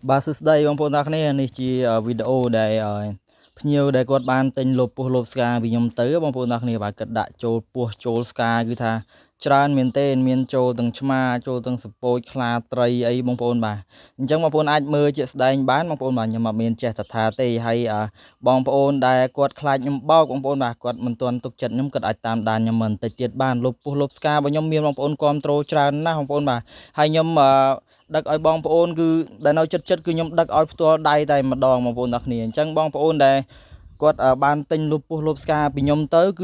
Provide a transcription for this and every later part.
បាទសួស្តីបងប្អូនទាំងគ្នានេះជាវីដេអូដែលភ្ញៀវដែលគាត់បានទិញលបពស់លបស្កាពីខ្ញុំទៅបងប្អូនទាំងគ្នាបាទគាត់ដាក់ចូលពស់ចូលស្កាគឺថាច្រើនមែនទេមានចូលទាំងឆ្មាចូលទាំងសពូចខ្លាត្រីអីបងប្អូនបាទអញ្ចឹងបងប្អូនអាចមើលជាក់ស្ដែងបានបងប្អូនបាទខ្ញុំអត់មានចេះតថាទេហើយបងប្អូនដែលគាត់ខ្លាចខ្ញុំបោកបងប្អូនបាទគាត់មិនទាន់ទុកចិត្តខ្ញុំគាត់អាចតាមដានខ្ញុំមិនតិចទៀតបានលបពស់លបស្ការបស់ខ្ញុំមានបងប្អូនគ្រប់ត្រូលច្រើនណាស់បងប្អូនបាទហើយខ្ញុំដឹកឲ្យបងប្អូនគឺដែលនៅចិត្តគឺខ្ញុំដឹកឲ្យផ្ទាល់ដៃតែម្ដងបងប្អូនទាំងគ្នាអញ្ចឹងបងប្អូនដែលគាត់បានទិញលុបពស់លុបស្កាពីខ្ញុំទៅគឺ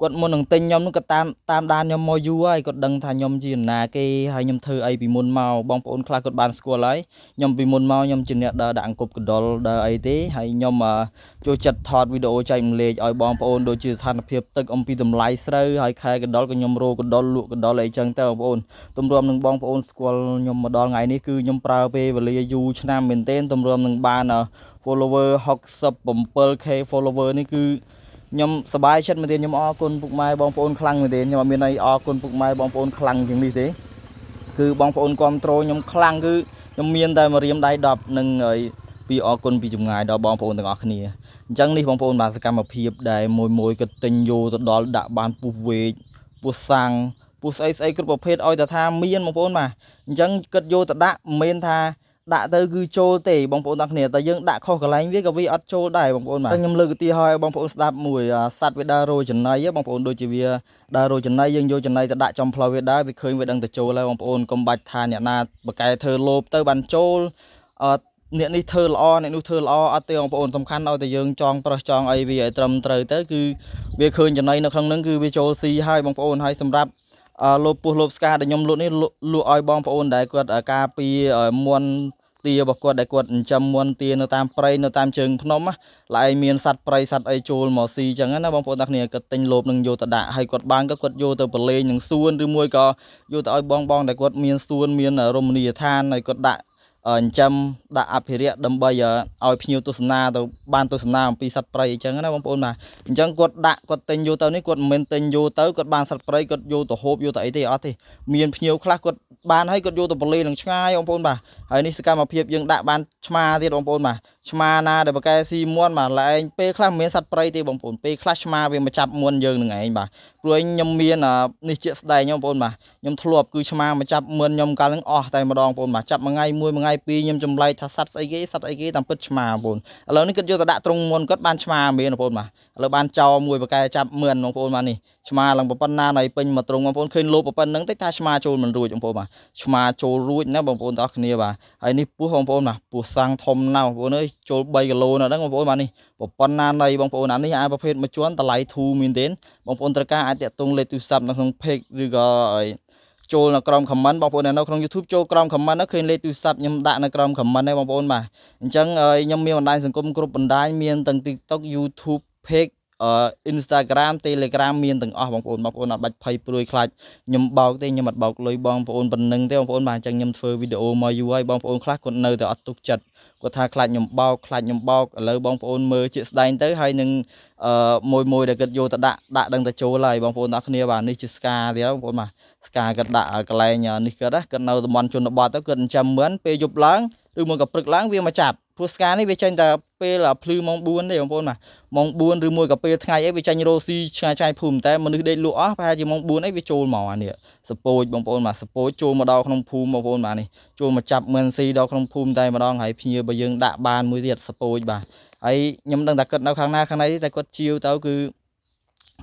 គាត់មុននឹងទិញខ្ញុំនោះគាត់តាមដានខ្ញុំមកយូរហើយគាត់ដឹងថាខ្ញុំជាណាគេហើយខ្ញុំធ្វើអីពីមុនមកបងប្អូនខ្លះគាត់បានស្គាល់ហើយខ្ញុំពីមុនមកខ្ញុំជាអ្នកដើរដាក់អង្គប់កដុលដើរអីទេហើយខ្ញុំចូលចិត្តថតវីដេអូចែកម្លែកឲ្យបងប្អូនដូចជាស្ថានភាពទឹកអំពីតម្លៃស្រូវហើយខែកដុលក៏ខ្ញុំរកកដុលលក់កដុលអីចឹងទៅបងប្អូនទម្រាំនឹងបងប្អូនស្គាល់ខ្ញុំមកដល់ថ្ងៃនេះគឺខ្ញុំប្រើពេលវេលាយូរឆ្នាំមែនទែនទម្រាំនឹងបាន follower 67k follower នេះគឺខ្ញុំសប្បាយចិត្តមែនទែនខ្ញុំអរគុណពុកម៉ែបងប្អូនខ្លាំងមែនទែនខ្ញុំអត់មានអីអរគុណពុកម៉ែបងប្អូនខ្លាំងជាងនេះទេគឺបងប្អូនគ្រប់ត្រូលខ្ញុំខ្លាំងគឺខ្ញុំមានតែមួយរៀមដៃ10និងពីអរគុណពីចម្ងាយដល់បងប្អូនទាំងអស់គ្នាអញ្ចឹងនេះបងប្អូនបាទសកម្មភាពដែលមួយក៏ទិញយកទៅដល់ដាក់បានពុះវែកពុះសាំងពុះស្អីគ្រប់ប្រភេទឲ្យតែថាមានបងប្អូនបាទអញ្ចឹងគិតយកទៅដាក់មិនមែនថាដាក់ទៅគឺចូលទេបងប្អូនទាំងគ្នាតែយើងដាក់ខុសកន្លែងវាក៏វាអត់ចូលដែរបងប្អូនបាទខ្ញុំលើកឧទាហរណ៍ឲ្យបងប្អូនស្ដាប់មួយសត្វវាដើររោចំណីបងប្អូនដូចជាវាដើររោចំណីយើងយកចំណីទៅដាក់ចំផ្លូវវាដើរវាឃើញវាដឹងទៅចូលហើយបងប្អូនកុំបាច់ថាអ្នកណាបកែធ្វើលោបទៅបានចូលអ្នកនេះធ្វើល្អអ្នកនោះធ្វើល្អអត់ទេបងប្អូនសំខាន់ឲ្យតែយើងចងប្រោះចងអីវាឲ្យត្រឹមត្រូវទៅគឺវាឃើញចំណីនៅក្នុងហ្នឹងគឺវាចូលស៊ីហើយបងប្អូនហើយសម្រាប់លបពស់លបស្កាដែលខ្ញុំលក់នេះលក់ឲ្យបងប្អូនដែលគាត់ការពីមន់ទារបស់គាត់ដែលគាត់ចិញ្ចឹមមន់ទានៅតាមព្រៃនៅតាមជើងភ្នំឡើយមានសត្វព្រៃសត្វអីចូលមកស៊ីចឹងណាបងប្អូនទាំងគ្នាគាត់ទិញលបនឹងយកទៅដាក់ហើយគាត់បានក៏គាត់យកទៅប្រឡែងនឹងសួនឬមួយក៏យកទៅឲ្យបងដែលគាត់មានសួនមានរមណីយដ្ឋានហើយគាត់ដាក់ចិញ្ចឹមដាក់អភិរក្សដើម្បីឲ្យភ្ញៀវទស្សនាទៅបានទស្សនាអំពីសត្វព្រៃអញ្ចឹងណាបងប្អូនបាទអញ្ចឹងគាត់ដាក់គាត់ទិញយកទៅនេះគាត់មិនមែនទិញយកទៅគាត់បានសត្វព្រៃគាត់យកទៅហូបយកទៅអីទេអត់ទេមានភ្ញៀវខ្លះគាត់បានហើយគាត់យកទៅប្រឡែងនឹងឆ្ងាយបងប្អូនបាទហើយនេះសកម្មភាពយើងដាក់បានឆ្មាទៀតបងប្អូនបាទឆ្មាណាដែលបកែស៊ីមន់បាទឡែងពេលខ្លះមិនមែនសត្វព្រៃទេបងប្អូនពេលខ្លះឆ្មាវាមកចាប់មន់យើងនឹងឯងបាទព្រោះខ្ញុំមាននេះជាក់ស្ដែងបងប្អូនបាទខ្ញុំធ្លាប់គឺឆ្មាមកចាប់មន់ខ្ញុំកាលហ្នឹងអស់តែម្ដងបងប្អូនបាទចាប់មួយថ្ងៃមួយថ្ងៃពីរខ្ញុំចម្លែកថាសត្វស្អីគេតាមពិតឆ្មាបងប្អូនឥឡូវនេះគាត់យកទៅដាក់ត្រង់មន់គាត់បានឆ្មាមែនបងប្អូនបាទឥឡូវបានចោលមួយបកែចាប់មន់បងប្អូនបាទនេះឆ្មាឡើងប៉ុណ្ណាណៃពេញមកត្រង់បងប្អូនឃើញលោបប៉ុណ្្នឹងតិចថាឆ្មាចូលមិនរួចបងប្អូនបាទឆ្មាចូលរួចណាបងប្អូនទាំងអស់គ្នាបាទហើយនេះពោះបងប្អូនបាទពោះសាំងធំណាស់បងប្អូនអើយចូល3គីឡូនៅហ្នឹងបងប្អូនបាទនេះប៉ុណ្ណាណៃបងប្អូនអានេះប្រភេទមួយជាន់តម្លៃធូរមែនទេបងប្អូនត្រូវការអាចតាក់ទងលេខទូរស័ព្ទនៅក្នុង page ឬក៏ចូលនៅក្រោម comment បងប្អូននៅក្នុង YouTube ចូលក្រោម comment ឃើញលេខទូរស័ព្ទខ្ញុំដាក់នៅក្រោម comment ហ្នឹងបងប្អូនបាទអញ្ចឹងខ្ញុំមានបណ្ដាញសង្គមគ្រប់បណ្ដាញមានទាំង TikTok YouTube page Instagram Telegram មានទាំងអស់បងប្អូនអត់បាច់ភ័យព្រួយខ្លាចខ្ញុំបោកទេខ្ញុំអត់បោកលុយបងប្អូនប៉ុណ្្នឹងទេបងប្អូនបាទអញ្ចឹងខ្ញុំធ្វើវីដេអូមកយូរហើយបងប្អូនខ្លះគាត់នៅតែអត់ទុកចិត្តគាត់ថាខ្លាចខ្ញុំបោកឥឡូវបងប្អូនមើលជាក់ស្ដែងទៅហើយនឹងមួយដែលគាត់យកទៅដាក់ដឹងតែចូលហើយបងប្អូនទាំងគ្នាបាទនេះជាស្កាទៀតបងប្អូនបាទស្កាគាត់ដាក់កន្លែងនេះគាត់នៅតំបន់ជនបទទៅគាត់ចិញ្ចឹមមឿនពេលយប់ឡើងឬមកក៏ព្រឹកឡើងវាមកចាប់ព្រោះស្កានេះវាចេញតែពេលភ្លឺម៉ោង4ទេបងប្អូនបាទម៉ោង4ឬមួយក៏ពេលថ្ងៃអីវាចាញ់រោស៊ីឆ្ងាយភូមិតែមនុស្សដេកលក់អស់ប្រហែលជាម៉ោង4អីវាចូលមកអានេះសពូចបងប្អូនបាទសពូចចូលមកដល់ក្នុងភូមិបងប្អូនបាទនេះចូលមកចាប់មឿនស៊ីដល់ក្នុងភូមិតែម្ដងហើយភ្ញៀវបើយើងដាក់បានមួយទៀតសពូចបាទហើយខ្ញុំដឹងថាគាត់នៅខាងណាខាងណីតែគាត់ជាវទៅគឺ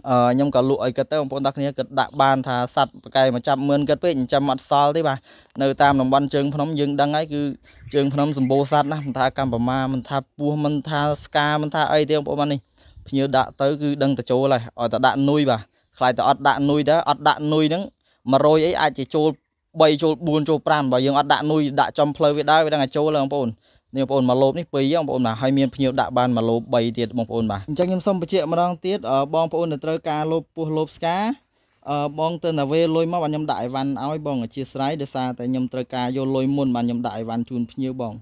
ខ្ញុំក៏លក់ឲ្យគាត់ទៅបងប្អូនទាំងគ្នាគាត់ដាក់បានថាសัตว์ប្រកែមកចាប់មឿនគាត់ពេកចិញ្ចឹមអត់សល់ទេបាទនៅតាមតំបន់ជើងភ្នំយើងដឹងហើយគឺជើងភ្នំសម្បូរសัตว์ណាមិនថាកម្ពុជាមិនថាពស់មិនថាស្កាមិនថាអីទេបងប្អូនបាទនេះភ្ញៀវដាក់ទៅគឺដឹងតែចូលហើយឲ្យតែដាក់នុយបាទខ្លាចតែអត់ដាក់នុយទៅអត់ដាក់នុយហ្នឹង100អីអាចជាចូល3ចូល4ចូល5បើយើងអត់ដាក់នុយដាក់ចំផ្លូវវាដែរវាដឹងតែចូលហើយបងប្អូននេះបងប្អូនមកលបនេះ2បងប្អូនបាទហើយមានភ្ញៀវដាក់បានមកលប3ទៀតបងប្អូនបាទអញ្ចឹងខ្ញុំសូមបញ្ជាក់ម្ដងទៀតបងប្អូនដែលត្រូវការលបពស់លបស្កាបងទៅណាវេលុយមកបាទខ្ញុំដាក់អីវ៉ាន់ឲ្យបងអធិស្ឋានដោយសារតែខ្ញុំត្រូវការយកលុយមុនបាទខ្ញុំដាក់អីវ៉ាន់ជូនភ្ញៀវប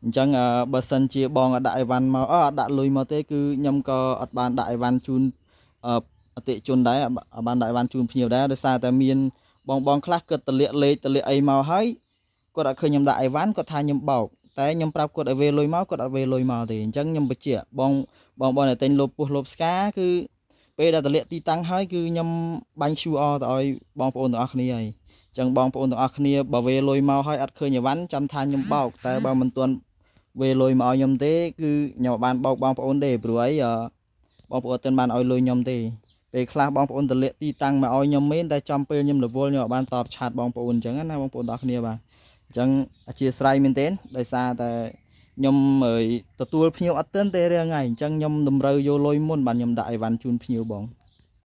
ងអញ្ចឹងបើសិនជាបងអត់ដាក់អីវ៉ាន់មកអត់ដាក់លុយមកទេគឺខ្ញុំក៏អត់បានដាក់អីវ៉ាន់ជូនអតិជនដែរអត់បានដាក់អីវ៉ាន់ជូនភ្ញៀវដែរដោយសារតែមានបងខ្លះគាត់ទលាក់លេខទលាក់អីមកហើយគាត់អត់ឃើញខ្ញុំដាក់អីវ៉ាន់គាត់ថាខ្ញុំបោក តែខ្ញុំប្រាប់គាត់ឲ្យវេលុយមកគាត់អត់វេលុយមកទេអញ្ចឹងខ្ញុំបញ្ជាក់បងតែទិញលុបពស់លុបស្កាគឺពេលដែលតម្លាក់ទីតាំងហើយគឺខ្ញុំបាញ់ QR ទៅឲ្យបងប្អូនទាំងអស់គ្នាហើយអញ្ចឹងបងប្អូនទាំងអស់គ្នាបើវេលុយមកហើយអត់ឃើញអីវ៉ាន់ចាំថាខ្ញុំបោកតែបើមិនទាន់វេលុយមកឲ្យខ្ញុំទេគឺខ្ញុំបានបោកបងប្អូនទេព្រោះអីបងប្អូនអត់ទាន់បានឲ្យលុយខ្ញុំទេពេលខ្លះបងប្អូនតម្លាក់ទីតាំងមកឲ្យខ្ញុំមែនតែចំពេលខ្ញុំរវល់ខ្ញុំអត់បានតបឆាតបងប្អូនអញ្ចឹងណាបងប្អូនទាំងអស់គ្នាបាទអញ្ចឹងអធិស្ឋានមែនទែនដោយសារតែខ្ញុំទទួលភ្ញៀវអត់ទាន់ទេរឿងហើយអញ្ចឹងខ្ញុំតម្រូវយកលុយមុនបានខ្ញុំដាក់អីវ៉ាន់ជូនភ្ញៀវបង